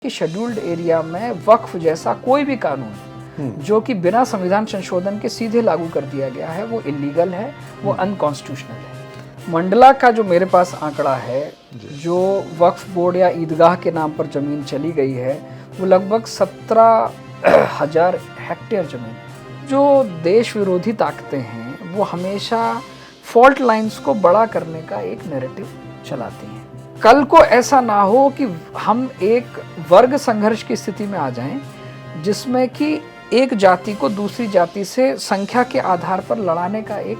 कि scheduled area में वक्फ जैसा कोई भी कानून जो कि बिना संविधान संशोधन के सीधे लागू कर दिया गया है वो इलीगल है, वो अनकॉन्स्टिट्यूशनल है। मंडला का जो मेरे पास आंकड़ा है, जो वक्फ बोर्ड या ईदगाह के नाम पर जमीन चली गई है वो लगभग 17,000 हेक्टेयर जमीन। जो देश विरोधी ताकतें हैं वो हमेशा फॉल्ट लाइंस को बड़ा करने का एक नैरेटिव चलाती हैं। कल को ऐसा ना हो कि हम एक वर्ग संघर्ष की स्थिति में आ जाएं जिसमें कि एक जाति को दूसरी जाति से संख्या के आधार पर लड़ाने का एक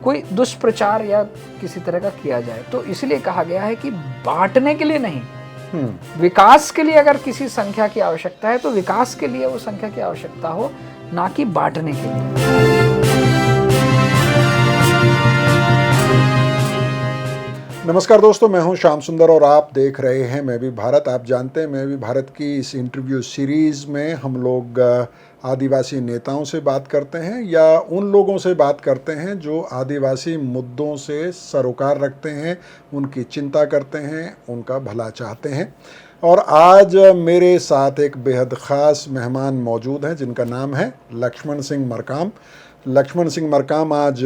कोई दुष्प्रचार या किसी तरह का किया जाए। तो इसलिए कहा गया है कि बांटने के लिए नहीं, विकास के लिए अगर किसी संख्या की आवश्यकता है तो विकास के लिए वो संख्या की आवश्यकता हो, ना कि बांटने के लिए। नमस्कार दोस्तों, मैं हूं श्याम सुंदर और आप देख रहे हैं मैं भी भारत। आप जानते हैं मैं भी भारत की इस इंटरव्यू सीरीज़ में हम लोग आदिवासी नेताओं से बात करते हैं या उन लोगों से बात करते हैं जो आदिवासी मुद्दों से सरोकार रखते हैं, उनकी चिंता करते हैं, उनका भला चाहते हैं। और आज मेरे साथ एक बेहद ख़ास मेहमान मौजूद हैं जिनका नाम है लक्ष्मण सिंह मरकाम। लक्ष्मण सिंह मरकाम आज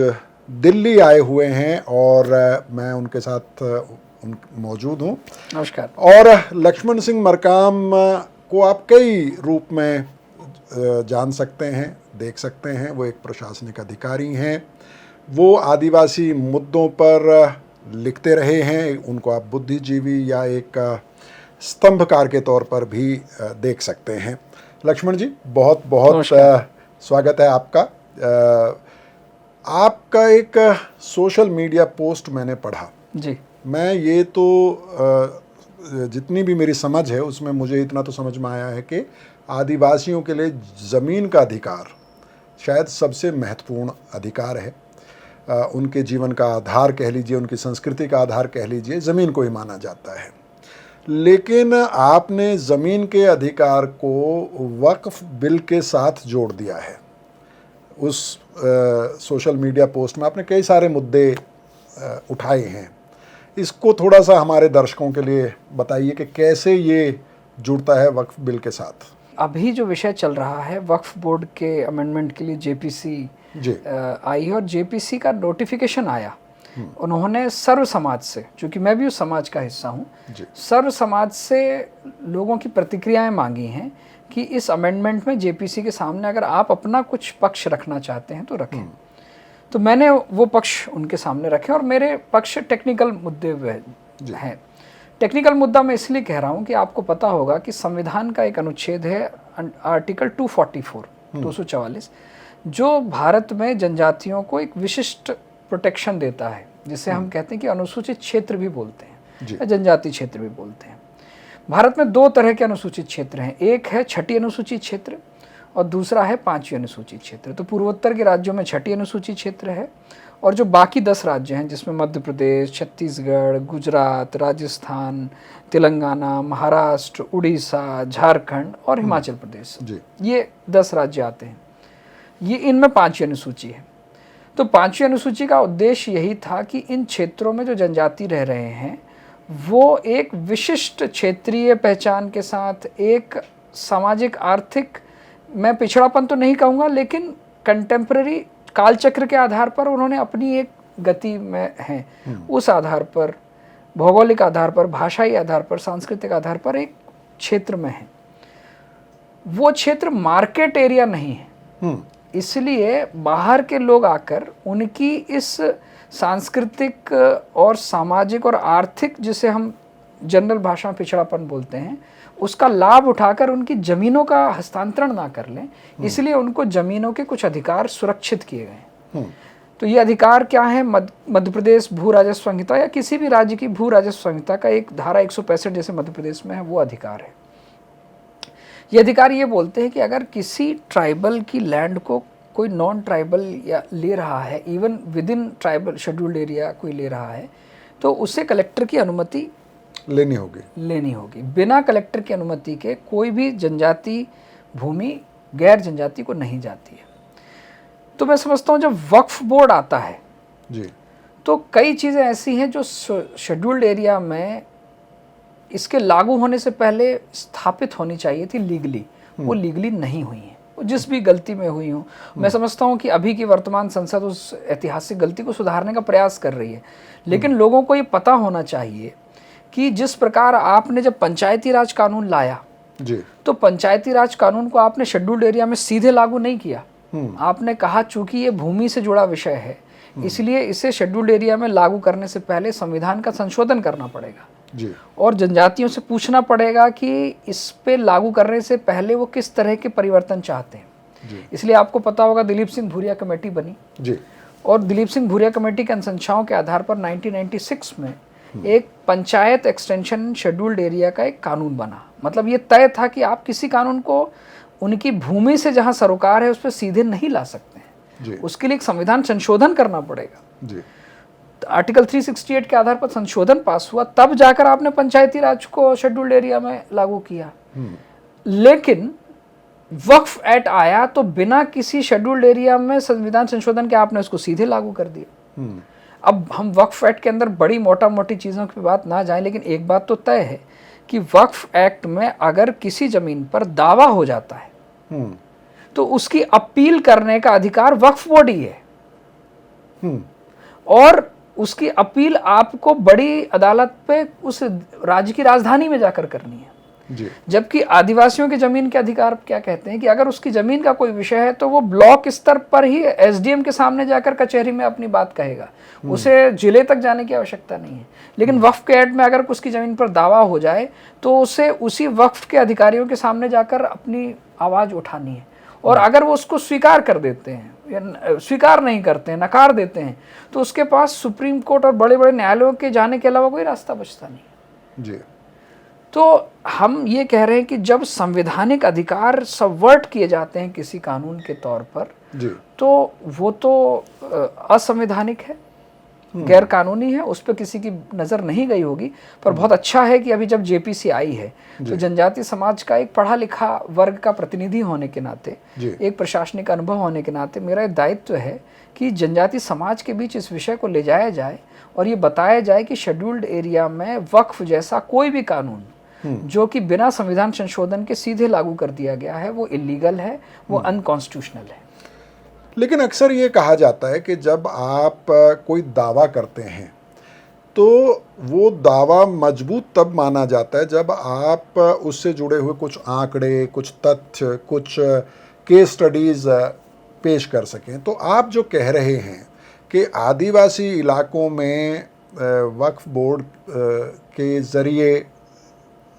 दिल्ली आए हुए हैं और मैं उनके साथ मौजूद हूँ। नमस्कार। और लक्ष्मण सिंह मरकाम को आप कई रूप में जान सकते हैं, देख सकते हैं। वो एक प्रशासनिक अधिकारी हैं, वो आदिवासी मुद्दों पर लिखते रहे हैं। उनको आप बुद्धिजीवी या एक स्तंभकार के तौर पर भी देख सकते हैं। लक्ष्मण जी, बहुत बहुत स्वागत है आपका। आपका एक सोशल मीडिया पोस्ट मैंने पढ़ा जी। मैं ये तो जितनी भी मेरी समझ है उसमें मुझे इतना तो समझ में आया है कि आदिवासियों के लिए ज़मीन का अधिकार शायद सबसे महत्वपूर्ण अधिकार है। उनके जीवन का आधार कह लीजिए, उनकी संस्कृति का आधार कह लीजिए, ज़मीन को ही माना जाता है। लेकिन आपने ज़मीन के अधिकार को वक्फ बिल के साथ जोड़ दिया है। उस सोशल मीडिया पोस्ट में आपने कई सारे मुद्दे उठाए हैं। इसको थोड़ा सा हमारे दर्शकों के लिए बताइए कि कैसे ये जुड़ता है वक्फ बिल के साथ। अभी जो विषय चल रहा है वक्फ बोर्ड के अमेंडमेंट के लिए जेपीसी आई है और जेपीसी का नोटिफिकेशन आया। उन्होंने सर्व समाज से, चूँकि मैं भी उस समाज का हिस्सा हूँ, सर्व समाज से लोगों की प्रतिक्रियाएं मांगी हैं कि इस अमेंडमेंट में जेपीसी के सामने अगर आप अपना कुछ पक्ष रखना चाहते हैं तो रखें। तो मैंने वो पक्ष उनके सामने रखे और मेरे पक्ष टेक्निकल मुद्दे हैं। टेक्निकल मुद्दा मैं इसलिए कह रहा हूँ कि आपको पता होगा कि संविधान का एक अनुच्छेद है आर्टिकल 244 जो भारत में जनजातियों को एक विशिष्ट प्रोटेक्शन देता है, जिसे हम कहते हैं कि अनुसूचित क्षेत्र भी बोलते हैं या जनजाति क्षेत्र भी बोलते हैं। भारत में दो तरह के अनुसूचित क्षेत्र हैं, एक है छठी अनुसूचित क्षेत्र और दूसरा है पांचवी अनुसूचित क्षेत्र। तो पूर्वोत्तर के राज्यों में छठी अनुसूचित क्षेत्र है और जो बाकी 10 राज्य हैं जिसमें मध्य प्रदेश, छत्तीसगढ़, गुजरात, राजस्थान, तेलंगाना, महाराष्ट्र, उड़ीसा, झारखंड और हिमाचल प्रदेश, ये 10 राज्य आते हैं। ये इनमें पांचवी अनुसूची है। तो पांचवी अनुसूची का उद्देश्य यही था कि इन क्षेत्रों में जो जनजाति रह रहे हैं वो एक विशिष्ट क्षेत्रीय पहचान के साथ एक सामाजिक आर्थिक, मैं पिछड़ापन तो नहीं कहूँगा, लेकिन कंटेम्प्रेरी कालचक्र के आधार पर उन्होंने अपनी एक गति में हैं। उस आधार पर, भौगोलिक आधार पर, भाषाई आधार पर, सांस्कृतिक आधार पर एक क्षेत्र में है। वो क्षेत्र मार्केट एरिया नहीं है, इसलिए बाहर के लोग आकर उनकी इस सांस्कृतिक और सामाजिक और आर्थिक, जिसे हम जनरल भाषा में पिछड़ापन बोलते हैं, उसका लाभ उठाकर उनकी ज़मीनों का हस्तांतरण ना कर लें, इसलिए उनको ज़मीनों के कुछ अधिकार सुरक्षित किए गए। तो ये अधिकार क्या है? मध्य प्रदेश भू राजस्व संहिता या किसी भी राज्य की भू राजस्व संहिता का एक धारा 165 जैसे मध्य प्रदेश में है, वो अधिकार है। ये अधिकार ये बोलते हैं कि अगर किसी ट्राइबल की लैंड को कोई नॉन ट्राइबल या ले रहा है, even with in tribal scheduled area कोई ले रहा है, तो उसे कलेक्टर की अनुमति लेनी होगी। बिना कलेक्टर की अनुमति के कोई भी जनजाति भूमि गैर जनजाति को नहीं जाती है। तो मैं समझता हूँ जब वक्फ बोर्ड आता है तो कई चीज़ें ऐसी हैं जो शेड्यूल्ड एरिया में इसके लागू होने से पहले स्थापित होनी चाहिए थी लीगली, वो लीगली नहीं हुई है। वो जिस भी गलती में हुई हूँ, मैं समझता हूँ कि अभी की वर्तमान संसद उस ऐतिहासिक गलती को सुधारने का प्रयास कर रही है। लेकिन लोगों को ये पता होना चाहिए कि जिस प्रकार आपने जब पंचायती राज कानून लाया जी, तो पंचायती राज कानून को आपने शेड्यूल्ड एरिया में सीधे लागू नहीं किया। आपने कहा चूंकि ये भूमि से जुड़ा विषय है, इसलिए इसे शेड्यूल्ड एरिया में लागू करने से पहले संविधान का संशोधन करना पड़ेगा जी, और जनजातियों से पूछना पड़ेगा कि इस पे लागू करने से पहले वो किस तरह के परिवर्तन चाहते हैं। जी, इसलिए आपको पता होगा दिलीप सिंह भूरिया कमेटी बनी जी, और दिलीप सिंह भूरिया कमेटी की अनुशंसाओं के आधार पर 1996 में एक पंचायत एक्सटेंशन शेड्यूल्ड एरिया का एक कानून बना। मतलब ये तय था कि आप किसी कानून को उनकी भूमि से जहां सरोकार है उस पर सीधे नहीं ला सकते हैं, जी, उसके लिए एक संविधान संशोधन करना पड़ेगा। जी, आर्टिकल 368 के आधार पर संशोधन पास हुआ, तब जाकर आपने पंचायती राज को शेड्यूल्ड एरिया में लागू किया। लेकिन वक्फ एक्ट आया तो बिना किसी शेड्यूल्ड एरिया में संविधान संशोधन के आपने उसको सीधे लागू कर दिया। अब हम वक्फ एक्ट के अंदर बड़ी मोटा मोटी चीज़ों की बात ना जाएं, लेकिन एक बात तो तय है कि वक्फ एक्ट में अगर किसी जमीन पर दावा हो जाता है तो उसकी अपील करने का अधिकार वक्फ बोर्ड ही है और उसकी अपील आपको बड़ी अदालत पे उस राज्य की राजधानी में जाकर करनी है। जी, जबकि आदिवासियों के जमीन के अधिकार क्या कहते हैं कि अगर उसकी जमीन का कोई विषय है तो वो ब्लॉक स्तर पर ही एसडीएम के सामने जाकर कचहरी में अपनी बात कहेगा, उसे जिले तक जाने की आवश्यकता नहीं है। लेकिन वक्फ के एक्ट में अगर उसकी जमीन पर दावा हो जाए तो उसे उसी वक्फ के अधिकारियों के सामने जाकर अपनी आवाज उठानी है और अगर वो उसको स्वीकार कर देते हैं या स्वीकार नहीं करते हैं, नकार देते हैं, तो उसके पास सुप्रीम कोर्ट और बड़े बड़े न्यायालयों के जाने के अलावा कोई रास्ता बचता नहीं। जी, तो हम ये कह रहे हैं कि जब संवैधानिक अधिकार सबवर्ट किए जाते हैं किसी कानून के तौर पर, जी, तो वो तो असंवैधानिक है, गैर कानूनी है, उस पर किसी की नज़र नहीं गई होगी। पर बहुत अच्छा है कि अभी जब जेपीसी आई है तो जनजातीय समाज का एक पढ़ा लिखा वर्ग का प्रतिनिधि होने के नाते, एक प्रशासनिक अनुभव होने के नाते मेरा दायित्व है कि जनजातीय समाज के बीच इस विषय को ले जाया जाए और ये बताया जाए कि शेड्यूल्ड एरिया में वक्फ जैसा कोई भी कानून जो कि बिना संविधान संशोधन के सीधे लागू कर दिया गया है वो इलीगल है, वो अनकॉन्स्टिट्यूशनल है। लेकिन अक्सर ये कहा जाता है कि जब आप कोई दावा करते हैं तो वो दावा मजबूत तब माना जाता है जब आप उससे जुड़े हुए कुछ आंकड़े, कुछ तथ्य, कुछ केस स्टडीज़ पेश कर सकें। तो आप जो कह रहे हैं कि आदिवासी इलाकों में वक्फ बोर्ड के ज़रिए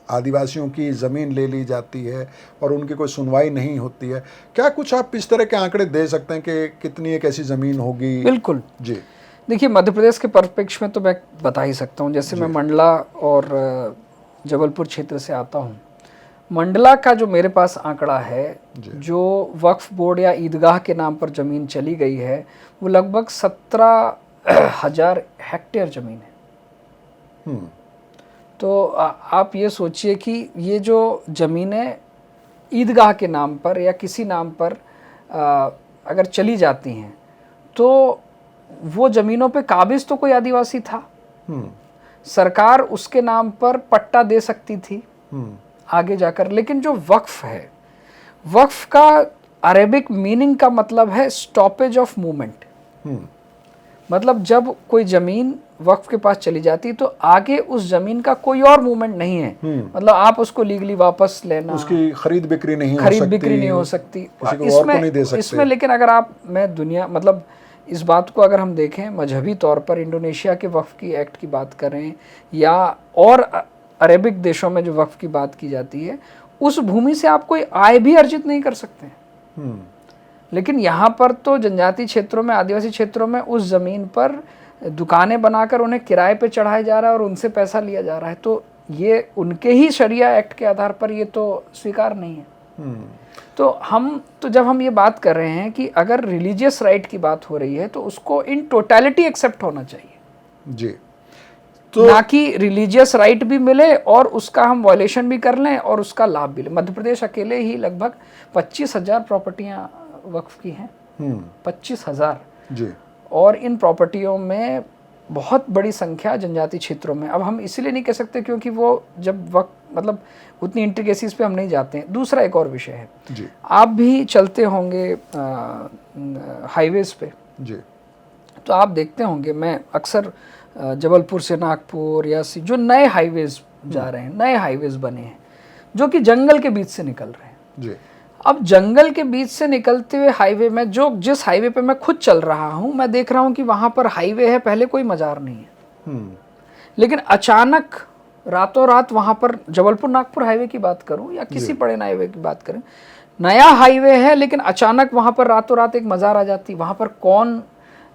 आदिवासियों की ज़मीन ले ली जाती है और उनकी कोई सुनवाई नहीं होती है, क्या कुछ आप इस तरह के आंकड़े दे सकते हैं कि कितनी एक ऐसी ज़मीन होगी? बिल्कुल जी, देखिए, मध्य प्रदेश के परिप्रेक्ष्य में तो मैं बता ही सकता हूँ। जैसे मैं मंडला और जबलपुर क्षेत्र से आता हूँ। मंडला का जो मेरे पास आंकड़ा है, जो वक्फ बोर्ड या ईदगाह के नाम पर ज़मीन चली गई है, वो लगभग 17,000 हेक्टेयर ज़मीन है। तो आप ये सोचिए कि ये जो ज़मीनें ईदगाह के नाम पर या किसी नाम पर अगर चली जाती हैं तो वो ज़मीनों पे काबिज तो कोई आदिवासी था, सरकार उसके नाम पर पट्टा दे सकती थी आगे जाकर। लेकिन जो वक्फ है, वक्फ का अरेबिक मीनिंग का मतलब है स्टॉपेज ऑफ मूवमेंट। मतलब जब कोई ज़मीन वक्फ के पास चली जाती तो आगे उस ज़मीन का कोई और मूवमेंट नहीं है। मतलब आप उसको लीगली वापस लेना, उसकी खरीद बिक्री नहीं हो सकती, किसी को और को नहीं दे सकते इसमें। लेकिन अगर आप मतलब इस बात को अगर हम देखें मजहबी तौर पर, इंडोनेशिया के वक्फ की एक्ट की बात करें या और अरेबिक देशों में जो वक्फ की बात की जाती है, उस भूमि से आप कोई आय भी अर्जित नहीं कर सकते। लेकिन यहाँ पर तो जनजातीय क्षेत्रों में, आदिवासी क्षेत्रों में उस ज़मीन पर दुकानें बनाकर उन्हें किराए पे चढ़ाया जा रहा है और उनसे पैसा लिया जा रहा है। तो ये उनके ही शरिया एक्ट के आधार पर ये तो स्वीकार नहीं है। तो जब हम ये बात कर रहे हैं कि अगर रिलीजियस राइट की बात हो रही है तो उसको इन टोटलिटी एक्सेप्ट होना चाहिए जी, तो ना कि रिलीजियस राइट भी मिले और उसका हम वायलेशन भी कर लें और उसका लाभ भी लें। मध्य प्रदेश अकेले ही लगभग 25,000 प्रॉपर्टियां वक्फ की हैं, 25,000 जी, और इन प्रॉपर्टियों में बहुत बड़ी संख्या जनजाति क्षेत्रों में। अब हम इसलिए नहीं कह सकते क्योंकि वो जब वक्त मतलब उतनी इंट्रिकेसीज पे हम नहीं जाते हैं। दूसरा एक और विषय है जी। आप भी चलते होंगे हाईवेज पे जी। तो आप देखते होंगे, मैं अक्सर जबलपुर से नागपुर या जो नए हाईवेज जा रहे हैं, नए हाईवेज बने हैं जो कि जंगल के बीच से निकल रहे हैं जी। अब जंगल के बीच से निकलते हुए हाईवे में जिस हाईवे पे मैं खुद चल रहा हूं, मैं देख रहा हूं कि वहां पर हाईवे है, पहले कोई मजार नहीं है। लेकिन अचानक रातों रात वहां पर जबलपुर नागपुर हाईवे की बात करूं या किसी बड़े हाईवे की बात करें, नया हाईवे है लेकिन अचानक वहां पर रातों रात एक मजार आ जाती। वहां पर कौन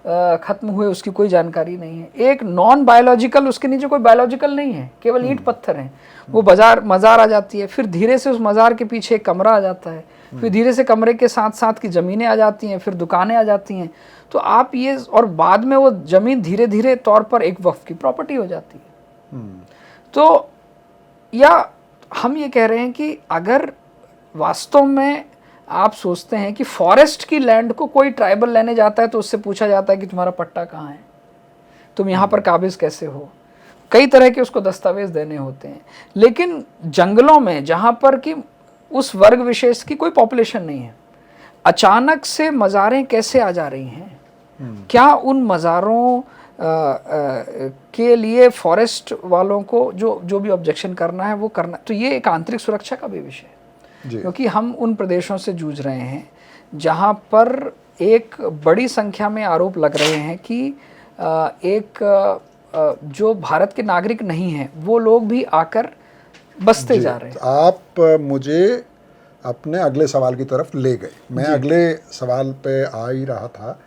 खत्म हुए उसकी कोई जानकारी नहीं है। एक नॉन बायोलॉजिकल, उसके नीचे कोई बायोलॉजिकल नहीं है, केवल ईंट पत्थर हैं, वो मजार आ जाती है। फिर धीरे से उस मजार के पीछे एक कमरा आ जाता है, फिर धीरे से कमरे के साथ साथ की ज़मीनें आ जाती हैं, फिर दुकानें आ जाती हैं। तो आप ये, और बाद में वो ज़मीन धीरे धीरे तौर पर एक वक्फ की प्रॉपर्टी हो जाती है। तो या हम ये कह रहे हैं कि अगर वास्तव में आप सोचते हैं कि फॉरेस्ट की लैंड को कोई ट्राइबल लेने जाता है तो उससे पूछा जाता है कि तुम्हारा पट्टा कहाँ है, तुम यहाँ पर काबिज कैसे हो, कई तरह के उसको दस्तावेज देने होते हैं। लेकिन जंगलों में जहाँ पर कि उस वर्ग विशेष की कोई पॉपुलेशन नहीं है, अचानक से मज़ारें कैसे आ जा रही हैं? क्या उन मज़ारों के लिए फॉरेस्ट वालों को जो भी ऑब्जेक्शन करना है वो करना, तो ये एक आंतरिक सुरक्षा का भी विषय है। क्योंकि हम उन प्रदेशों से जूझ रहे हैं जहाँ पर एक बड़ी संख्या में आरोप लग रहे हैं कि जो भारत के नागरिक नहीं हैं वो लोग भी आकर बसते जा रहे हैं। आप मुझे अपने अगले सवाल की तरफ ले गए। मैं अगले सवाल पे आ ही रहा था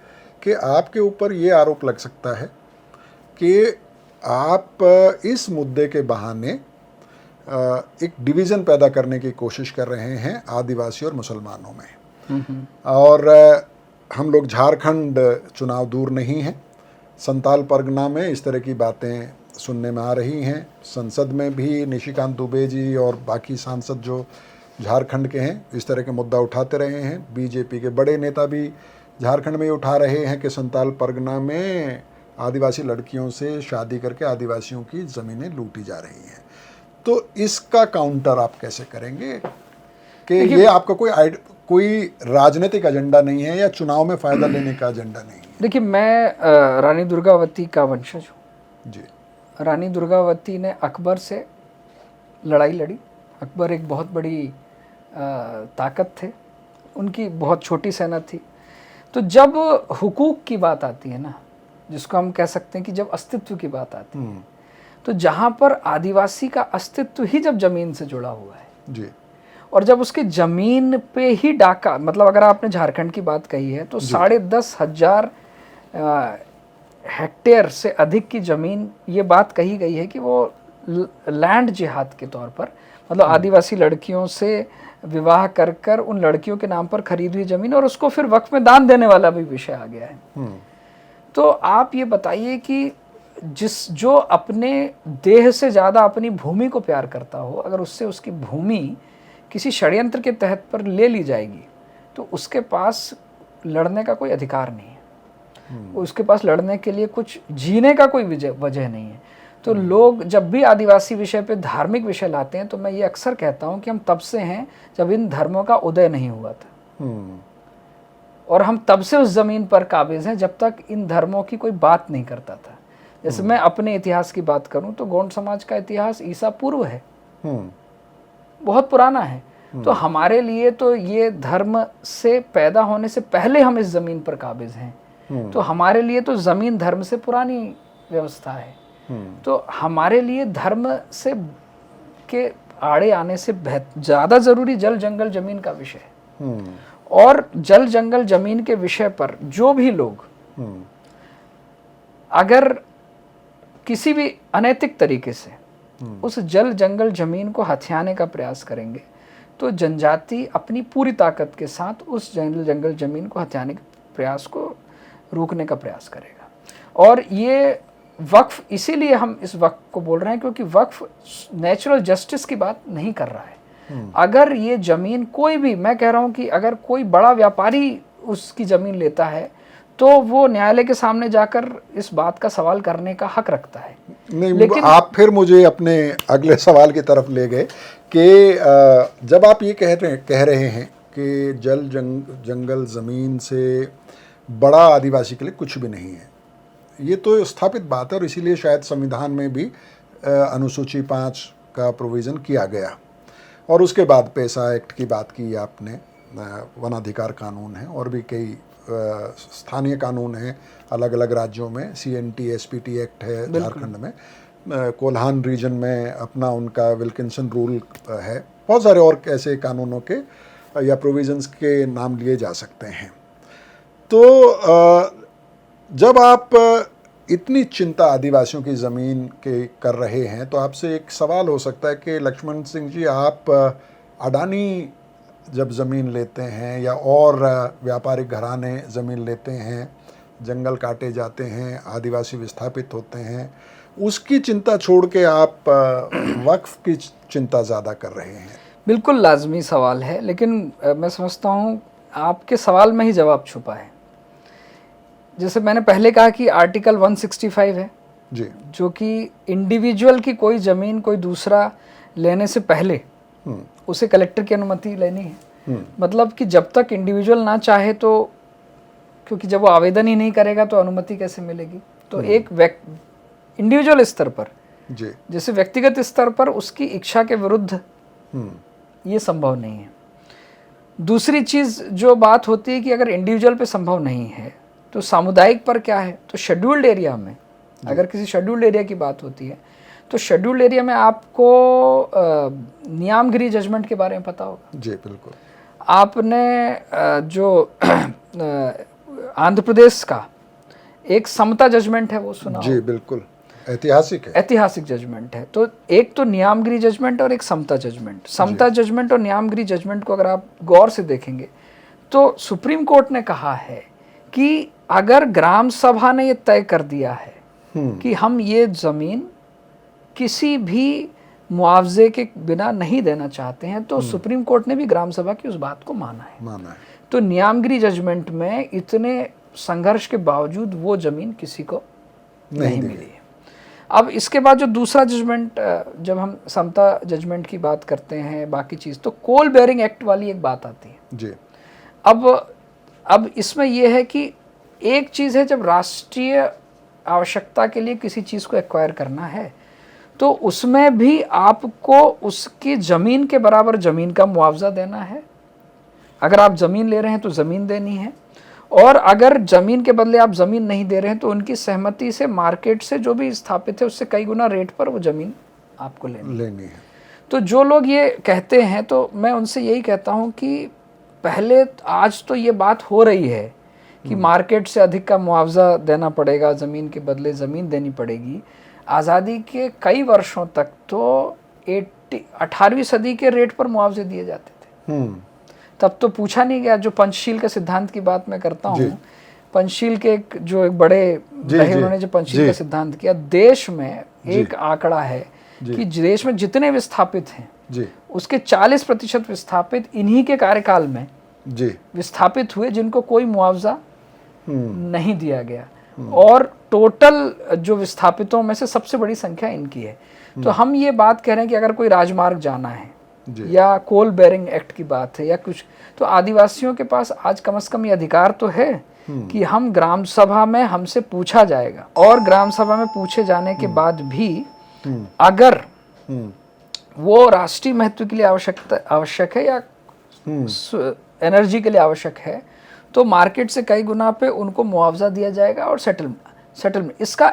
कि आपके ऊपर ये आरोप लग सकता है कि आप इस मुद्दे के बहाने एक डिवीज़न पैदा करने की कोशिश कर रहे हैं आदिवासी और मुसलमानों में। और हम लोग झारखंड चुनाव दूर नहीं हैं, संताल परगना में इस तरह की बातें सुनने में आ रही हैं। संसद में भी निशिकांत दुबे जी और बाकी सांसद जो झारखंड के हैं इस तरह के मुद्दा उठाते रहे हैं। बीजेपी के बड़े नेता भी झारखंड में उठा रहे हैं कि संताल परगना में आदिवासी लड़कियों से शादी करके आदिवासियों की ज़मीनें लूटी जा रही हैं। तो इसका काउंटर आप कैसे करेंगे कि ये आपका कोई राजनीतिक एजेंडा नहीं है या चुनाव में फ़ायदा लेने का एजेंडा नहीं है? देखिए, मैं रानी दुर्गावती का वंशज हूँ जी। रानी दुर्गावती ने अकबर से लड़ाई लड़ी। अकबर एक बहुत बड़ी ताकत थे, उनकी बहुत छोटी सेना थी। तो जब हुकूक की बात आती है ना, जिसको हम कह सकते हैं कि जब अस्तित्व की बात आती है, तो जहाँ पर आदिवासी का अस्तित्व ही जब ज़मीन से जुड़ा हुआ है जी, और जब उसके ज़मीन पे ही डाका, मतलब अगर आपने झारखंड की बात कही है तो 10,500 हेक्टेयर से अधिक की ज़मीन, ये बात कही गई है कि वो लैंड जिहाद के तौर पर, मतलब आदिवासी लड़कियों से विवाह कर कर उन लड़कियों के नाम पर खरीदी हुई ज़मीन और उसको फिर वक्फ में दान देने वाला भी विषय आ गया है। तो आप ये बताइए कि जो अपने देह से ज़्यादा अपनी भूमि को प्यार करता हो, अगर उससे उसकी भूमि किसी षड्यंत्र के तहत पर ले ली जाएगी तो उसके पास लड़ने का कोई अधिकार नहीं है, उसके पास लड़ने के लिए कुछ जीने का कोई वजह नहीं है। तो लोग जब भी आदिवासी विषय पे धार्मिक विषय लाते हैं तो मैं ये अक्सर कहता हूँ कि हम तब से हैं जब इन धर्मों का उदय नहीं हुआ था, और हम तब से उस ज़मीन पर काबिज हैं जब तक इन धर्मों की कोई बात नहीं करता था। जैसे मैं अपने इतिहास की बात करूं तो गोंड समाज का इतिहास ईसा पूर्व है, बहुत पुराना है। तो हमारे लिए तो ये धर्म से पैदा होने से पहले हम इस ज़मीन पर काबिज हैं। तो हमारे लिए तो ज़मीन धर्म से पुरानी व्यवस्था है। तो हमारे लिए धर्म से के आड़े आने से ज़्यादा ज़रूरी जल जंगल ज़मीन का विषय है। और जल जंगल ज़मीन के विषय पर जो भी लोग अगर किसी भी अनैतिक तरीके से उस जल जंगल ज़मीन को हथियाने का प्रयास करेंगे तो जनजाति अपनी पूरी ताकत के साथ उस जल जंगल ज़मीन को हथियाने के प्रयास को रोकने का प्रयास करेगा। और ये वक्फ, इसीलिए हम इस वक्फ को बोल रहे हैं क्योंकि वक्फ नेचुरल जस्टिस की बात नहीं कर रहा है। अगर ये ज़मीन कोई भी, मैं कह रहा हूँ कि अगर कोई बड़ा व्यापारी उसकी ज़मीन लेता है तो वो न्यायालय के सामने जाकर इस बात का सवाल करने का हक रखता है। नहीं, लेकिन आप फिर मुझे अपने अगले सवाल की तरफ ले गए कि जब आप ये कह रहे हैं कि जंगल ज़मीन से बड़ा आदिवासी के लिए कुछ भी नहीं है, ये तो स्थापित बात है और इसीलिए शायद संविधान में भी अनुसूची 5 का प्रोविज़न किया गया। और उसके बाद पेशा एक्ट की बात की आपने, वनाधिकार कानून है और भी कई स्थानीय कानून हैं अलग अलग राज्यों में। CNT SPT एक्ट है झारखंड में, कोल्हान रीजन में अपना उनका विल्किंसन रूल है। बहुत सारे और ऐसे कानूनों के या प्रोविजंस के नाम लिए जा सकते हैं। तो जब आप इतनी चिंता आदिवासियों की ज़मीन के कर रहे हैं तो आपसे एक सवाल हो सकता है कि लक्ष्मण सिंह जी, आप अडानी जब ज़मीन लेते हैं या और व्यापारिक घराने ज़मीन लेते हैं, जंगल काटे जाते हैं, आदिवासी विस्थापित होते हैं, उसकी चिंता छोड़ के आप वक्फ की चिंता ज़्यादा कर रहे हैं। बिल्कुल लाजमी सवाल है, लेकिन मैं समझता हूँ आपके सवाल में ही जवाब छुपा है। जैसे मैंने पहले कहा कि आर्टिकल 165 है जी, जो कि इंडिविजुअल की कोई ज़मीन कोई दूसरा लेने से पहले उसे कलेक्टर की अनुमति लेनी है। मतलब कि जब तक इंडिविजुअल ना चाहे तो, क्योंकि जब वो आवेदन ही नहीं करेगा तो अनुमति कैसे मिलेगी। तो एक इंडिविजुअल स्तर पर जी, जैसे व्यक्तिगत स्तर पर उसकी इच्छा के विरुद्ध ये संभव नहीं है। दूसरी चीज़ जो बात होती है कि अगर इंडिविजुअल पे संभव नहीं है तो सामुदायिक पर क्या है। तो शेड्यूल्ड एरिया में अगर किसी शेड्यूल्ड एरिया की बात होती है तो शेड्यूल्ड एरिया में आपको नियामगिरी जजमेंट के बारे में पता होगा। जी बिल्कुल। आपने जो आंध्र प्रदेश का एक समता जजमेंट है वो सुना जी बिल्कुल, ऐतिहासिक है। ऐतिहासिक जजमेंट है। तो एक तो नियामगिरी जजमेंट और एक समता जजमेंट। समता जजमेंट और नियामगिरी जजमेंट को अगर आप गौर से देखेंगे तो सुप्रीम कोर्ट ने कहा है कि अगर ग्राम सभा ने ये तय कर दिया है कि हम ये ज़मीन किसी भी मुआवजे के बिना नहीं देना चाहते हैं, तो सुप्रीम कोर्ट ने भी ग्राम सभा की उस बात को माना है। तो नियामगिरी जजमेंट में इतने संघर्ष के बावजूद वो ज़मीन किसी को नहीं मिली है। अब इसके बाद जो दूसरा जजमेंट, जब हम समता जजमेंट की बात करते हैं बाकी चीज़, तो कोल बेयरिंग एक्ट वाली एक बात आती है जी। अब इसमें यह है कि एक चीज़ है जब राष्ट्रीय आवश्यकता के लिए किसी चीज़ को एक्वायर करना है तो उसमें भी आपको उसकी ज़मीन के बराबर ज़मीन का मुआवजा देना है। अगर आप ज़मीन ले रहे हैं तो ज़मीन देनी है, और अगर ज़मीन के बदले आप ज़मीन नहीं दे रहे हैं तो उनकी सहमति से मार्केट से जो भी स्थापित है उससे कई गुना रेट पर वो ज़मीन आपको लेनी है। तो जो लोग ये कहते हैं तो मैं उनसे यही कहता हूँ कि पहले आज तो ये बात हो रही है कि मार्केट से अधिक का मुआवजा देना पड़ेगा, ज़मीन के बदले ज़मीन देनी पड़ेगी। आज़ादी के कई वर्षों तक तो 18वीं सदी के रेट पर मुआवजे दिए जाते थे। तब तो पूछा नहीं गया। जो पंचशील के सिद्धांत की बात मैं करता हूँ, पंचशील के जो एक बड़े उन्होंने जो पंचशील का सिद्धांत किया, देश में एक आंकड़ा है कि देश में जितने विस्थापित हैं उसके 40% विस्थापित इन्हीं के कार्यकाल में विस्थापित हुए जिनको कोई मुआवजा नहीं दिया गया। और टोटल जो विस्थापितों में से सबसे बड़ी संख्या इनकी है। तो हम ये बात कह रहे हैं कि अगर कोई राजमार्ग जाना है या कोल बेयरिंग एक्ट की बात है या कुछ, तो आदिवासियों के पास आज कम से कम ये अधिकार तो है कि हम ग्राम सभा में हमसे पूछा जाएगा, और ग्राम सभा में पूछे जाने के बाद भी अगर वो राष्ट्रीय महत्व के लिए आवश्यक है या एनर्जी के लिए आवश्यक है तो मार्केट से कई गुना पे उनको मुआवजा दिया जाएगा और सेटलमेंट इसका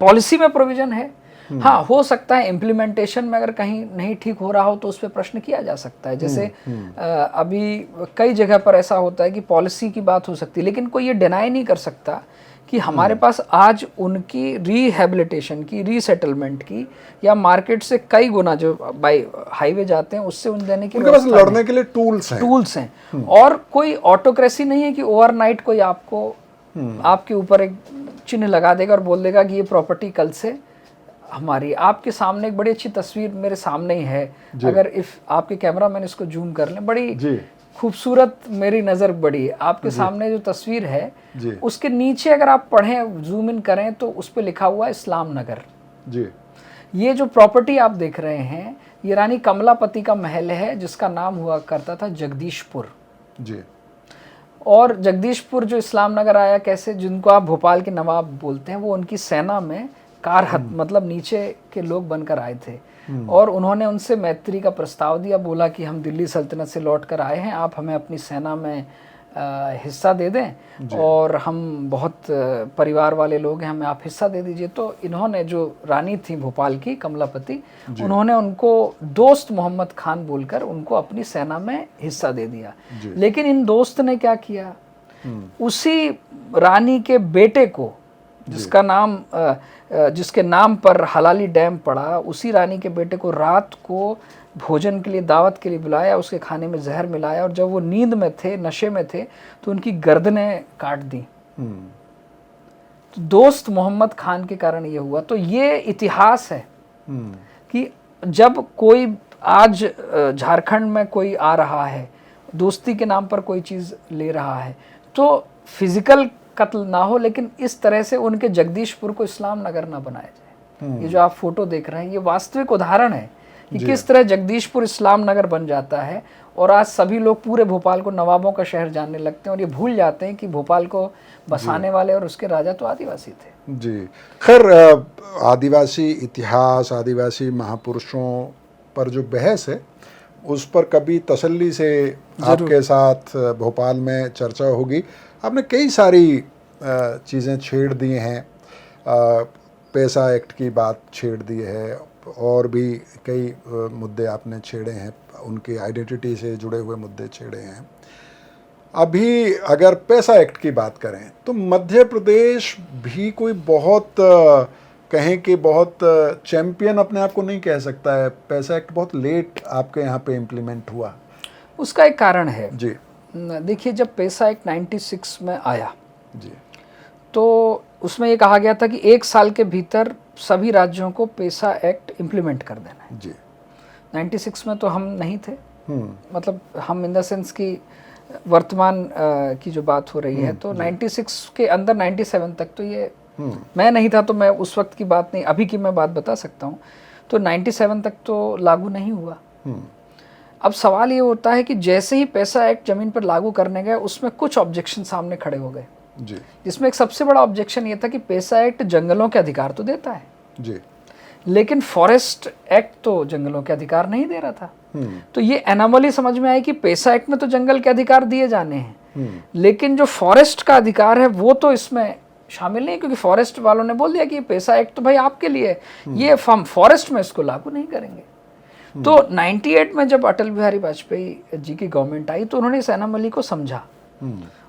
पॉलिसी में प्रोविजन है। हाँ, हो सकता है इम्प्लीमेंटेशन में अगर कहीं नहीं ठीक हो रहा हो तो उस पर प्रश्न किया जा सकता है। जैसे अभी कई जगह पर ऐसा होता है कि पॉलिसी की बात हो सकती है, लेकिन कोई ये डिनाई नहीं कर सकता कि हमारे पास आज उनकी रिहेबिलिटेशन की, रीसेटलमेंट की या मार्केट से कई गुना जो बाई हाईवे जाते हैं उससे उन देने की उनके पास लड़ने के लिए टूल्स हैं। और कोई ऑटोक्रेसी नहीं है कि ओवरनाइट कोई आपको आपके ऊपर एक चिन्ह लगा देगा और बोल देगा कि ये प्रॉपर्टी कल से हमारी। आपके सामने एक बड़ी अच्छी तस्वीर मेरे सामने ही है, अगर आपके कैमरा मैन इसको जूम कर लें, बड़ी खूबसूरत मेरी नज़र बड़ी। आपके सामने जो तस्वीर है उसके नीचे अगर आप पढ़ें, जूम इन करें तो उस पर लिखा हुआ है इस्लाम नगर जी। ये जो प्रॉपर्टी आप देख रहे हैं ये रानी कमलापति का महल है जिसका नाम हुआ करता था जगदीशपुर जी। और जगदीशपुर जो इस्लाम नगर आया कैसे, जिनको आप भोपाल के नवाब बोलते हैं, वो उनकी सेना में मतलब नीचे के लोग बनकर आए थे और उन्होंने उनसे मैत्री का प्रस्ताव दिया, बोला कि हम दिल्ली सल्तनत से लौट कर आए हैं, आप हमें अपनी सेना में हिस्सा दे दें और हम बहुत परिवार वाले लोग हैं, हमें आप हिस्सा दे दीजिए। तो इन्होंने, जो रानी थी भोपाल की कमलापति, उन्होंने उनको दोस्त मोहम्मद खान बोलकर उनको अपनी सेना में हिस्सा दे दिया। लेकिन इन दोस्त ने क्या किया, उसी रानी के बेटे को, जिसके नाम पर हलाली डैम पड़ा, उसी रानी के बेटे को रात को भोजन के लिए, दावत के लिए बुलाया, उसके खाने में जहर मिलाया और जब वो नींद में थे, नशे में थे, तो उनकी गर्दनें काट दी। तो दोस्त मोहम्मद खान के कारण ये हुआ। तो ये इतिहास है कि जब कोई आज झारखंड में कोई आ रहा है, दोस्ती के नाम पर कोई चीज़ ले रहा है, तो फिजिकल कत्ल ना हो, लेकिन इस तरह से उनके जगदीशपुर को इस्लाम नगर ना बनाया जाए। ये जो आप फोटो देख रहे हैं ये वास्तविक उदाहरण है कि किस तरह जगदीशपुर इस्लाम नगर बन जाता है और आज सभी लोग पूरे भोपाल को नवाबों का शहर जानने लगते हैं और ये भूल जाते हैं कि भोपाल को बसाने वाले और उसके राजा तो आदिवासी थे जी। खैर, आदिवासी इतिहास, आदिवासी महापुरुषों पर जो बहस है उस पर कभी तसल्ली से आपके साथ भोपाल में चर्चा होगी। आपने कई सारी चीज़ें छेड़ दी हैं, पैसा एक्ट की बात छेड़ दी है और भी कई मुद्दे आपने छेड़े हैं, उनकी आइडेंटिटी से जुड़े हुए मुद्दे छेड़े हैं। अभी अगर पैसा एक्ट की बात करें तो मध्य प्रदेश भी कोई बहुत कहें कि बहुत चैम्पियन अपने आप को नहीं कह सकता है। पैसा एक्ट बहुत लेट आपके यहाँ पे इम्प्लीमेंट हुआ। उसका एक कारण है जी। देखिए, जब पैसा एक्ट 96 में आया जी, तो उसमें ये कहा गया था कि 1 साल के भीतर सभी राज्यों को पैसा एक्ट इम्प्लीमेंट कर देना है जी। 96 में तो हम नहीं थे, मतलब हम इन द सेंस की वर्तमान की जो बात हो रही है, तो 96 के अंदर 97 तक तो ये मैं नहीं था, तो मैं उस वक्त की बात नहीं, अभी की मैं बात बता सकता हूँ। तो 97 तक तो लागू नहीं हुआ। अब सवाल ये होता है कि जैसे ही पैसा एक्ट जमीन पर लागू करने गए उसमें कुछ ऑब्जेक्शन सामने खड़े हो गए जी। जिसमें एक सबसे बड़ा ऑब्जेक्शन ये था कि पैसा एक्ट जंगलों के अधिकार तो देता है जी, लेकिन फॉरेस्ट एक्ट तो जंगलों के अधिकार नहीं दे रहा था। तो ये एनोमली समझ में आई कि पैसा एक्ट में तो जंगल के अधिकार दिए जाने हैं, लेकिन जो फॉरेस्ट का अधिकार है वो तो इसमें शामिल नहीं, क्योंकि फॉरेस्ट वालों ने बोल दिया कि पैसा एक्ट तो भाई आपके लिए, ये हम फॉरेस्ट में इसको लागू नहीं करेंगे। तो 98 में जब अटल बिहारी वाजपेयी जी की गवर्नमेंट आई तो उन्होंने इस एनोमली को समझा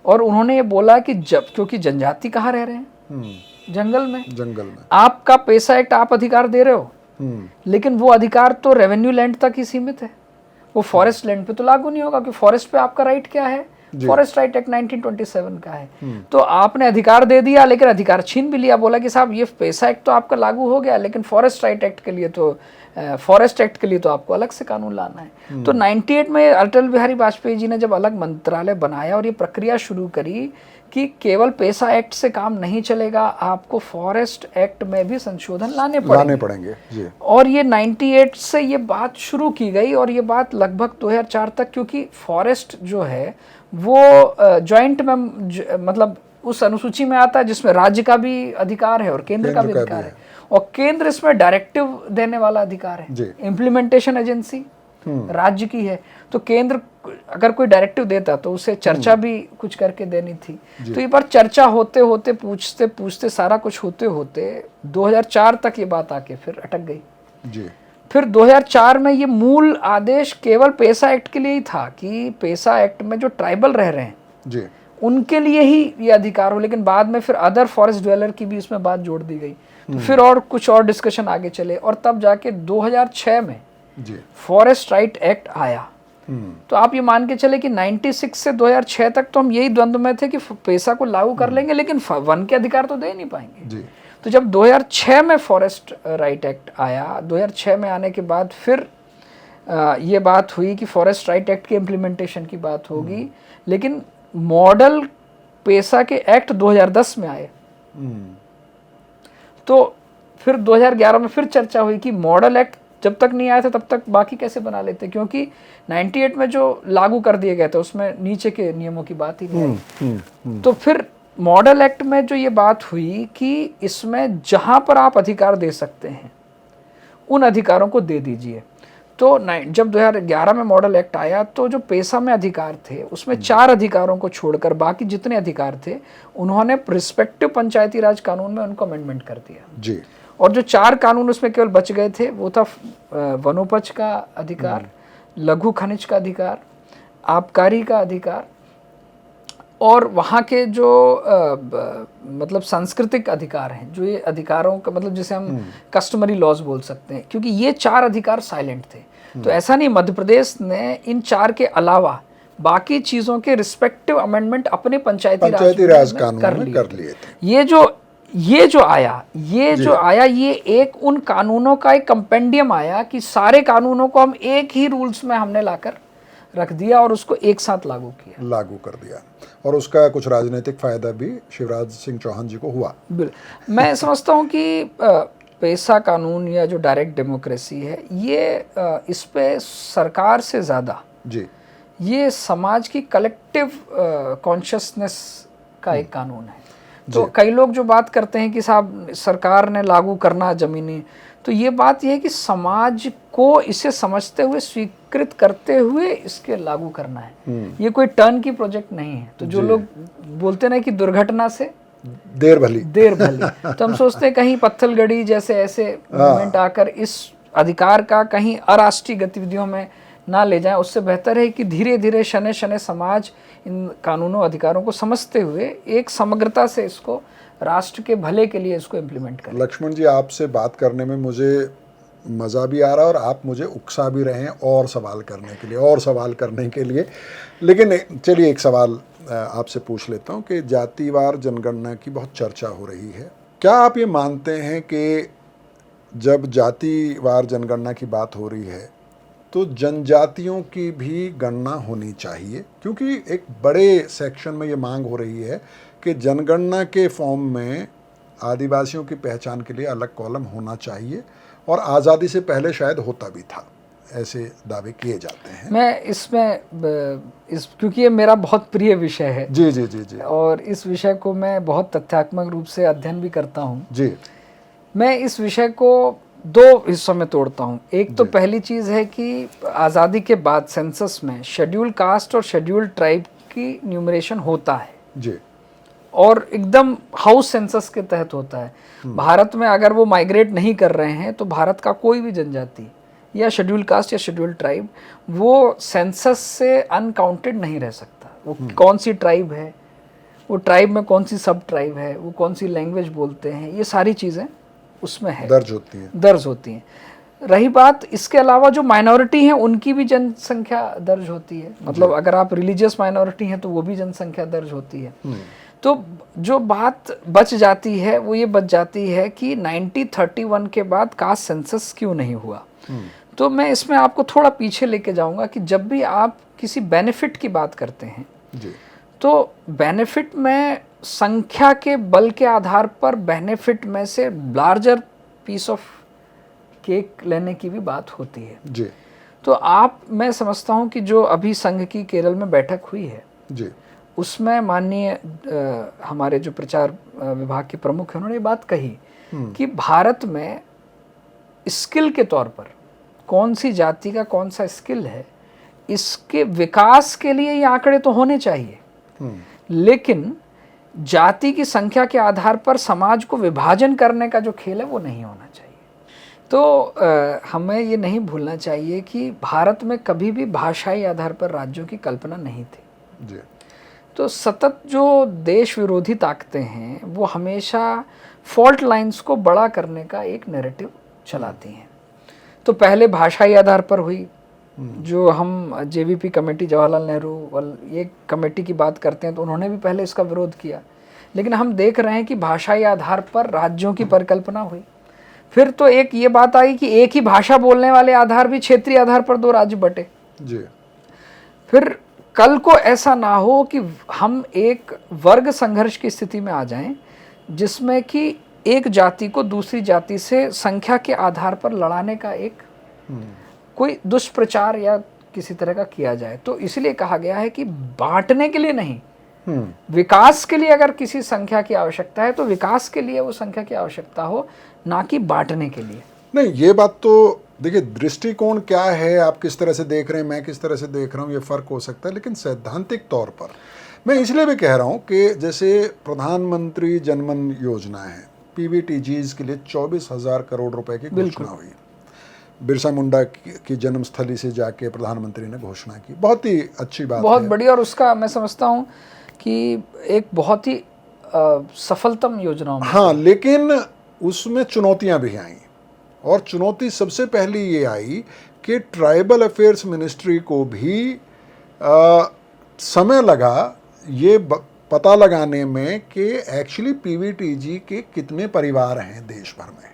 और उन्होंने ये बोला कि जब, क्योंकि जनजाति कहाँ रह रहे हैं, जंगल में आपका पैसा एक्ट आप अधिकार दे रहे हो, लेकिन वो अधिकार तो रेवेन्यू लैंड तक ही सीमित है, वो फॉरेस्ट लैंड पे तो लागू नहीं होगा, क्योंकि फॉरेस्ट पे आपका राइट क्या है, फॉरेस्ट राइट एक्ट 1927 का है। तो आपने अधिकार दे दिया लेकिन अधिकार छीन भी लिया, बोला कि साहब ये पैसा एक्ट तो आपका लागू हो गया लेकिन फॉरेस्ट राइट एक्ट के लिए तो फॉरेस्ट एक्ट के लिए तो आपको अलग से कानून लाना है। तो 98 में अटल बिहारी वाजपेयी जी ने जब अलग मंत्रालय बनाया और ये प्रक्रिया शुरू करी कि केवल पैसा एक्ट से काम नहीं चलेगा, आपको फॉरेस्ट एक्ट में भी संशोधन लाने पड़ेंगे जी। और ये 98 से ये बात शुरू की गई और ये बात लगभग 2004 तक, क्योंकि फॉरेस्ट जो है वो जॉइंट में मतलब उस अनुसूची में आता है जिसमें राज्य का भी अधिकार है और केंद्र का भी अधिकार है, और केंद्र इसमें डायरेक्टिव देने वाला अधिकार है, इम्प्लीमेंटेशन एजेंसी राज्य की है। तो केंद्र अगर कोई डायरेक्टिव देता तो उसे चर्चा भी कुछ करके देनी थी। तो ये बार चर्चा होते होते, पूछते पूछते, सारा कुछ होते होते 2004 तक ये बात आके फिर अटक गई जी। फिर 2004 में ये मूल आदेश केवल पैसा एक्ट के लिए ही था कि पैसा एक्ट में जो ट्राइबल रह रहे हैं जी, उनके लिए ही ये अधिकार हो, लेकिन बाद में फिर अदर फॉरेस्ट ड्वेलर की भी इसमें बात जोड़ दी गई। तो फिर और कुछ और डिस्कशन आगे चले और तब जाके 2006 में फॉरेस्ट राइट एक्ट आया। तो आप ये मान के चले कि 96 से 2006 तक तो हम यही द्वंद्व में थे कि पैसा को लागू कर लेंगे लेकिन वन के अधिकार तो दे नहीं पाएंगे जी। तो जब 2006 में फॉरेस्ट राइट एक्ट आया, 2006 में आने के बाद फिर ये बात हुई कि फॉरेस्ट राइट एक्ट के इम्प्लीमेंटेशन की बात होगी, लेकिन मॉडल पेसा के एक्ट 2010 में आए। तो फिर 2011 में फिर चर्चा हुई कि मॉडल एक्ट जब तक नहीं आया था तब तक बाकी कैसे बना लेते, क्योंकि 98 में जो लागू कर दिए गए थे उसमें नीचे के नियमों की बात ही नहीं आई। तो फिर मॉडल एक्ट में जो ये बात हुई कि इसमें जहां पर आप अधिकार दे सकते हैं उन अधिकारों को दे दीजिए। तो जब 2011 में मॉडल एक्ट आया तो जो पेशा में अधिकार थे उसमें 4 अधिकारों को छोड़कर बाकी जितने अधिकार थे उन्होंने रिस्पेक्टिव पंचायती राज कानून में उनको अमेंडमेंट कर दिया जी। और जो 4 कानून उसमें केवल बच गए थे वो था वनोपज का अधिकार, लघु खनिज का अधिकार, आबकारी का अधिकार और वहाँ के जो मतलब सांस्कृतिक अधिकार हैं, जो ये अधिकारों का मतलब जिसे हम कस्टमरी लॉज बोल सकते हैं, क्योंकि ये 4 अधिकार साइलेंट थे। तो ऐसा नहीं, मध्य प्रदेश ने इन 4 के अलावा बाकी चीज़ों के रिस्पेक्टिव अमेंडमेंट अपने पंचायती राज कानून में कर लिए थे। ये जो आया ये एक उन कानूनों का एक कंपेंडियम आया कि सारे कानूनों को हम एक ही रूल्स में हमने लाकर रख दिया और उसको एक साथ लागू कर दिया और उसका कुछ राजनीतिक फायदा भी शिवराज सिंह चौहान जी को हुआ। मैं समझता हूँ कि पेशा कानून या जो डायरेक्ट डेमोक्रेसी है ये इस पे सरकार से ज़्यादा जी ये समाज की कलेक्टिव कॉन्शियसनेस का एक कानून है। तो कई लोग जो बात करते हैं कि साहब सरकार ने लागू करना ज़मीनी, तो ये बात यह है कि समाज को इसे समझते हुए स्वीकृत करते हुए इसके लागू करना है। ये कोई टर्न की प्रोजेक्ट नहीं है। तो जो लोग बोलते ना कि दुर्घटना से देर भली तो हम सोचते हैं कहीं पत्थलगड़ी जैसे ऐसे मूवमेंट आकर इस अधिकार का कहीं अराष्ट्रीय गतिविधियों में ना ले जाएं। उससे बेहतर है कि धीरे धीरे शनै शनै समाज इन कानूनों अधिकारों को समझते हुए एक समग्रता से इसको राष्ट्र के भले के लिए इसको इम्प्लीमेंट करें। लक्ष्मण जी, आपसे बात करने में मुझे मज़ा भी आ रहा है और आप मुझे उकसा भी रहे हैं और सवाल करने के लिए। लेकिन चलिए एक सवाल आपसे पूछ लेता हूं कि जातिवार जनगणना की बहुत चर्चा हो रही है। क्या आप ये मानते हैं कि जब जातिवार जनगणना की बात हो रही है तो जनजातियों की भी गणना होनी चाहिए? क्योंकि एक बड़े सेक्शन में ये मांग हो रही है कि जनगणना के फॉर्म में आदिवासियों की पहचान के लिए अलग कॉलम होना चाहिए और आज़ादी से पहले शायद होता भी था, ऐसे दावे किए जाते हैं। मैं इसमें क्योंकि ये मेरा बहुत प्रिय विषय है जी और इस विषय को मैं बहुत तथ्यात्मक रूप से अध्ययन भी करता हूँ जी। मैं इस विषय को 2 हिस्सों में तोड़ता हूँ। एक तो पहली चीज़ है कि आज़ादी के बाद सेंसस में शेड्यूल कास्ट और शेड्यूल ट्राइब की न्यूमरेशन होता है जी और एकदम हाउस सेंसस के तहत होता है। भारत में अगर वो माइग्रेट नहीं कर रहे हैं तो भारत का कोई भी जनजाति या शेड्यूल कास्ट या शेड्यूल ट्राइब वो सेंसस से अनकाउंटेड नहीं रह सकता। वो कौन सी ट्राइब है, वो ट्राइब में कौन सी सब ट्राइब है, वो कौन सी लैंग्वेज बोलते हैं, ये सारी चीज़ें उसमें है दर्ज होती हैं। रही बात इसके अलावा जो माइनॉरिटी हैं उनकी भी जनसंख्या दर्ज होती है। मतलब अगर आप रिलीजियस माइनॉरिटी हैं तो वो भी जनसंख्या दर्ज होती है। तो जो बात बच जाती है वो ये बच जाती है कि 1931 के बाद कास्ट सेंसस क्यों नहीं हुआ। तो मैं इसमें आपको थोड़ा पीछे लेके जाऊंगा कि जब भी आप किसी बेनिफिट की बात करते हैं तो बेनिफिट में संख्या के बल के आधार पर बेनिफिट में से लार्जर पीस ऑफ केक लेने की भी बात होती है जी। तो मैं समझता हूं कि जो अभी संघ की केरल में बैठक हुई है जी उसमें माननीय हमारे जो प्रचार विभाग के प्रमुख हैं उन्होंने ये बात कही कि भारत में स्किल के तौर पर कौन सी जाति का कौन सा स्किल है, इसके विकास के लिए ये आंकड़े तो होने चाहिए, लेकिन जाति की संख्या के आधार पर समाज को विभाजन करने का जो खेल है वो नहीं होना चाहिए। तो हमें ये नहीं भूलना चाहिए कि भारत में कभी भी भाषाई आधार पर राज्यों की कल्पना नहीं थी जी। तो सतत जो देश विरोधी ताकतें हैं वो हमेशा फॉल्ट लाइंस को बड़ा करने का एक नैरेटिव चलाती हैं। तो पहले भाषाई आधार पर हुई, जो हम जेवीपी कमेटी जवाहरलाल नेहरू ये कमेटी की बात करते हैं तो उन्होंने भी पहले इसका विरोध किया, लेकिन हम देख रहे हैं कि भाषाई आधार पर राज्यों की परिकल्पना हुई। फिर तो एक ये बात आई कि एक ही भाषा बोलने वाले आधार भी क्षेत्रीय आधार पर 2 राज्य बटे। जी। फिर कल को ऐसा ना हो कि हम एक वर्ग संघर्ष की स्थिति में आ जाएं जिसमें कि एक जाति को दूसरी जाति से संख्या के आधार पर लड़ाने का एक कोई दुष्प्रचार या किसी तरह का किया जाए। तो इसलिए कहा गया है कि बांटने के लिए नहीं, विकास के लिए अगर किसी संख्या की आवश्यकता है तो विकास के लिए वो संख्या की आवश्यकता हो, ना कि बांटने के लिए। नहीं, ये बात तो देखिए, दृष्टिकोण क्या है, आप किस तरह से देख रहे हैं, मैं किस तरह से देख रहा हूँ, ये फर्क हो सकता है। लेकिन सैद्धांतिक तौर पर मैं इसलिए भी कह रहा हूँ कि जैसे प्रधानमंत्री जनमन योजना है, पीवीटीजीज के लिए 24,000 करोड़ रुपए की घोषणा हुई। बिरसा मुंडा की जन्मस्थली से जाके प्रधानमंत्री ने घोषणा की, बहुत ही अच्छी बात है, बहुत बढ़िया। और उसका मैं समझता हूँ कि एक बहुत ही सफलतम योजनाओं में। हाँ, लेकिन उसमें चुनौतियां भी आई, और चुनौती सबसे पहली ये आई कि ट्राइबल अफेयर्स मिनिस्ट्री को भी समय लगा ये पता लगाने में कि एक्चुअली पीवीटीजी के कितने परिवार हैं देश भर में।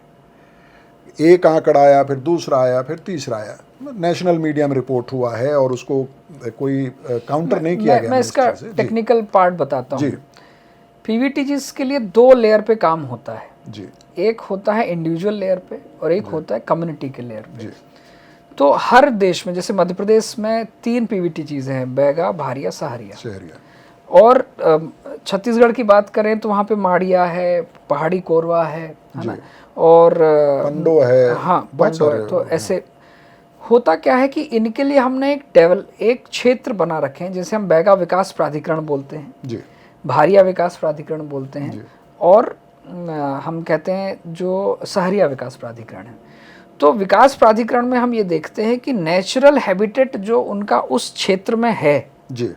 एक आंकड़ा आया, फिर दूसरा आया, फिर तीसरा आया, नेशनल मीडिया में रिपोर्ट हुआ है और उसको कोई काउंटर नहीं किया गया। मैं इसका टेक्निकल पार्ट बताता हूँ। पीवीटीजीज के लिए 2 लेयर पे काम होता है जी। एक होता है इंडिविजुअल लेयर पे और एक होता है कम्युनिटी के लेयर पे। तो हर देश में, जैसे मध्य प्रदेश में 3 पीवीटीजीज हैं, बैगा, भारिया, सहरिया। और छत्तीसगढ़ की बात करें तो वहाँ पे माड़िया है, पहाड़ी कोरवा है ना, और पंडो है। हाँ, पंडो है। तो ऐसे होता क्या है कि इनके लिए हमने एक क्षेत्र बना रखे हैं, जैसे हम बैगा विकास प्राधिकरण बोलते हैं जी, भारिया विकास प्राधिकरण बोलते हैं, और हम कहते हैं जो सहरिया विकास प्राधिकरण है। तो विकास प्राधिकरण में हम ये देखते हैं कि नेचुरल हैबिटेट जो उनका उस क्षेत्र में है जी,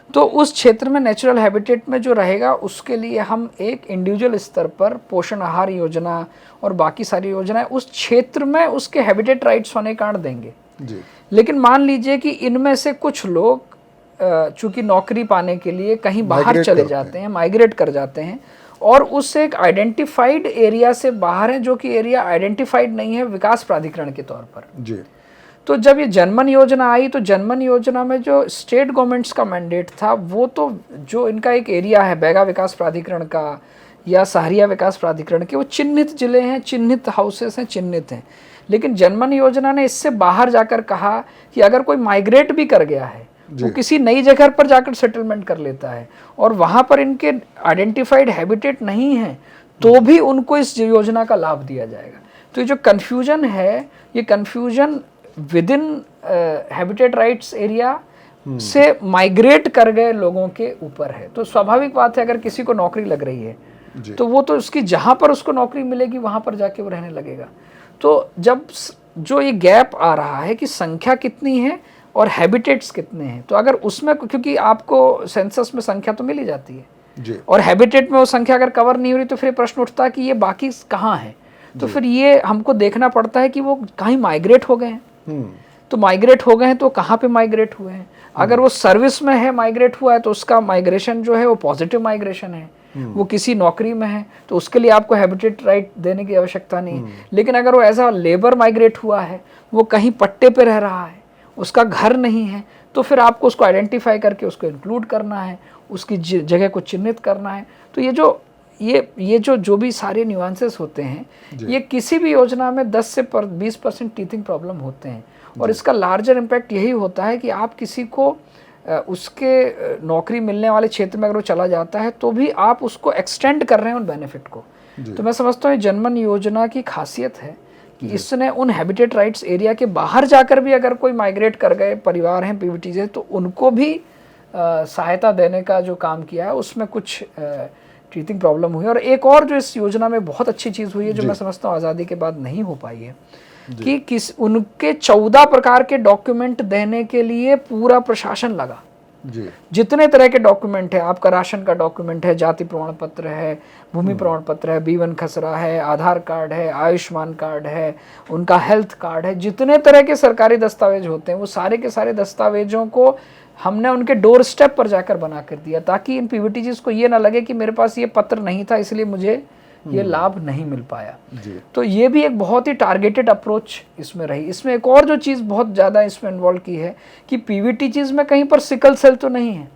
तो उस क्षेत्र में नेचुरल हैबिटेट में जो रहेगा उसके लिए हम एक इंडिविजुअल स्तर पर पोषण आहार योजना और बाकी सारी योजनाएं उस क्षेत्र में उसके हैबिटेट राइट्स होने कारण देंगे जी। लेकिन मान लीजिए कि इनमें से कुछ लोग चूंकि नौकरी पाने के लिए कहीं बाहर चले जाते हैं, माइग्रेट कर जाते हैं, और उससे एक आइडेंटिफाइड एरिया से बाहर हैं जो कि एरिया आइडेंटिफाइड नहीं है विकास प्राधिकरण के तौर पर जी। तो जब ये जनमन योजना आई तो जनमन योजना में जो स्टेट गवर्नमेंट्स का मैंडेट था वो तो जो इनका एक एरिया है बैगा विकास प्राधिकरण का या सहरिया विकास प्राधिकरण के, वो चिन्हित जिले हैं, चिन्हित हाउसेस हैं, चिन्हित हैं। लेकिन जनमन योजना ने इससे बाहर जाकर कहा कि अगर कोई माइग्रेट भी कर गया है वो किसी नई जगह पर जाकर सेटलमेंट कर लेता है और वहां पर इनके आइडेंटिफाइड हैबिटेट नहीं है तो भी उनको इस योजना का लाभ दिया जाएगा। तो ये जो कन्फ्यूजन है, ये confusion with in habitat rights area से माइग्रेट कर गए लोगों के ऊपर है। तो स्वाभाविक बात है अगर किसी को नौकरी लग रही है तो वो तो उसकी जहां पर उसको नौकरी मिलेगी वहां पर जाके वो रहने लगेगा। तो जब जो ये गैप आ रहा है कि संख्या कितनी है और हैबिटेट्स कितने हैं, तो अगर उसमें, क्योंकि आपको सेंसस में संख्या तो मिल ही जाती है जी, और हैबिटेट में वो संख्या अगर कवर नहीं हो रही तो फिर प्रश्न उठता है कि ये बाकी कहाँ है। तो फिर ये हमको देखना पड़ता है कि वो कहीं माइग्रेट हो गए हैं। तो माइग्रेट हो गए हैं तो कहाँ पे माइग्रेट हुए हैं। अगर वो सर्विस में है, माइग्रेट हुआ है, तो उसका माइग्रेशन जो है वो पॉजिटिव माइग्रेशन है। वो किसी नौकरी में है तो उसके लिए आपको हैबिटेट राइट देने की आवश्यकता नहीं है। लेकिन अगर वो एज अ लेबर माइग्रेट हुआ है, वो कहीं पट्टे पे रह रहा है, उसका घर नहीं है, तो फिर आपको उसको आइडेंटिफाई करके उसको इंक्लूड करना है, उसकी जगह को चिन्हित करना है। तो ये जो भी सारे न्यूआंसेस होते हैं, ये किसी भी योजना में 10 से 20% टीथिंग प्रॉब्लम होते हैं। और इसका लार्जर इम्पैक्ट यही होता है कि आप किसी को उसके नौकरी मिलने वाले क्षेत्र में अगर वो चला जाता है तो भी आप उसको एक्सटेंड कर रहे हैं उन बेनिफिट को। तो मैं समझता हूँ जनमन योजना की खासियत है कि इसने उन हैबिटेट राइट्स एरिया के बाहर जाकर भी अगर कोई माइग्रेट कर गए परिवार हैं पीवीटीज है तो उनको भी सहायता देने का जो काम किया है उसमें कुछ टीथिंग प्रॉब्लम हुई। और एक और जो इस योजना में बहुत अच्छी चीज़ हुई है जो मैं समझता हूँ आज़ादी के बाद नहीं हो पाई है कि उनके 14 प्रकार के डॉक्यूमेंट देने के लिए पूरा प्रशासन लगा जी। जितने तरह के डॉक्यूमेंट है, आपका राशन का डॉक्यूमेंट है, जाति प्रमाण पत्र है, भूमि प्रमाण पत्र है, B1 खसरा है, आधार कार्ड है, आयुष्मान कार्ड है, उनका हेल्थ कार्ड है, जितने तरह के सरकारी दस्तावेज होते हैं वो सारे के सारे दस्तावेजों को हमने उनके डोर स्टेप पर जाकर बना कर दिया ताकि इन पीवीटीजीज को ये ना लगे कि मेरे पास ये पत्र नहीं था इसलिए मुझे ये लाभ नहीं मिल पाया। जी। तो ये भी एक बहुत ही टारगेटेड अप्रोच इसमें रही। इसमें एक और जो चीज़ बहुत ज़्यादा इसमें इन्वॉल्व की है कि पीवीटीजीज में कहीं पर सिकल सेल तो नहीं है,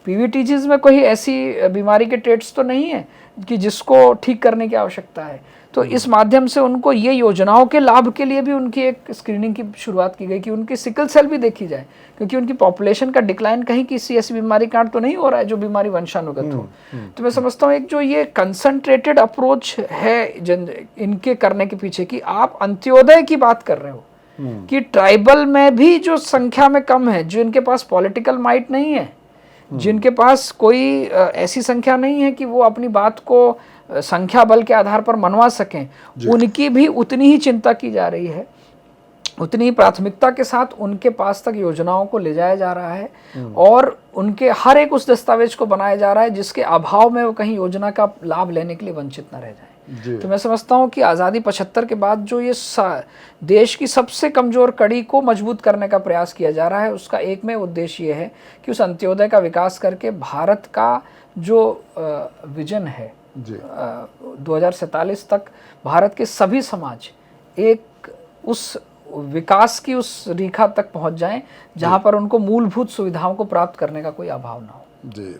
पीवीटीजीज में कोई ऐसी बीमारी के ट्रेट्स तो नहीं है कि जिसको ठीक करने की आवश्यकता है। तो इस माध्यम से उनको ये योजनाओं के लाभ के लिए भी उनकी एक स्क्रीनिंग की शुरुआत की गई कि उनकी सिकल सेल भी देखी जाए, क्योंकि उनकी पॉपुलेशन का डिक्लाइन कहीं किसी ऐसी बीमारी कारण तो नहीं हो रहा है जो बीमारी वंशानुगत हो। तो मैं समझता हूँ एक जो ये कंसंट्रेटेड अप्रोच है इनके करने के पीछे कि आप अंत्योदय की बात कर रहे हो कि ट्राइबल में भी जो संख्या में कम है, जो इनके पास पॉलिटिकल माइट नहीं है, जिनके पास कोई ऐसी संख्या नहीं है कि वो अपनी बात को संख्या बल के आधार पर मनवा सकें, उनकी भी उतनी ही चिंता की जा रही है, उतनी ही प्राथमिकता के साथ उनके पास तक योजनाओं को ले जाया जा रहा है और उनके हर एक उस दस्तावेज को बनाया जा रहा है जिसके अभाव में वो कहीं योजना का लाभ लेने के लिए वंचित न रह जाए। तो मैं समझता हूँ कि आज़ादी 75 के बाद जो ये देश की सबसे कमज़ोर कड़ी को मजबूत करने का प्रयास किया जा रहा है, उसका एक में उद्देश्य ये है कि उस अंत्योदय का विकास करके भारत का जो विजन है 2047 तक भारत के सभी समाज एक उस विकास की उस रेखा तक पहुंच जाएं जहां पर उनको मूलभूत सुविधाओं को प्राप्त करने का कोई अभाव ना हो। जी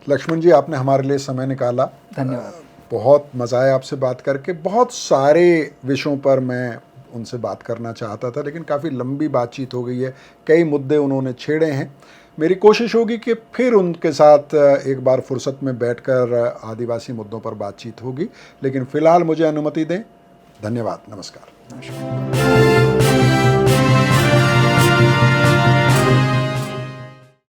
लक्ष्मण जी, आपने हमारे लिए समय निकाला, धन्यवाद। बहुत मज़ा आया आपसे बात करके। बहुत सारे विषयों पर मैं उनसे बात करना चाहता था, लेकिन काफ़ी लंबी बातचीत हो गई है, कई मुद्दे उन्होंने छेड़े हैं। मेरी कोशिश होगी कि फिर उनके साथ एक बार फुर्सत में बैठकर आदिवासी मुद्दों पर बातचीत होगी, लेकिन फ़िलहाल मुझे अनुमति दें। धन्यवाद, नमस्कार।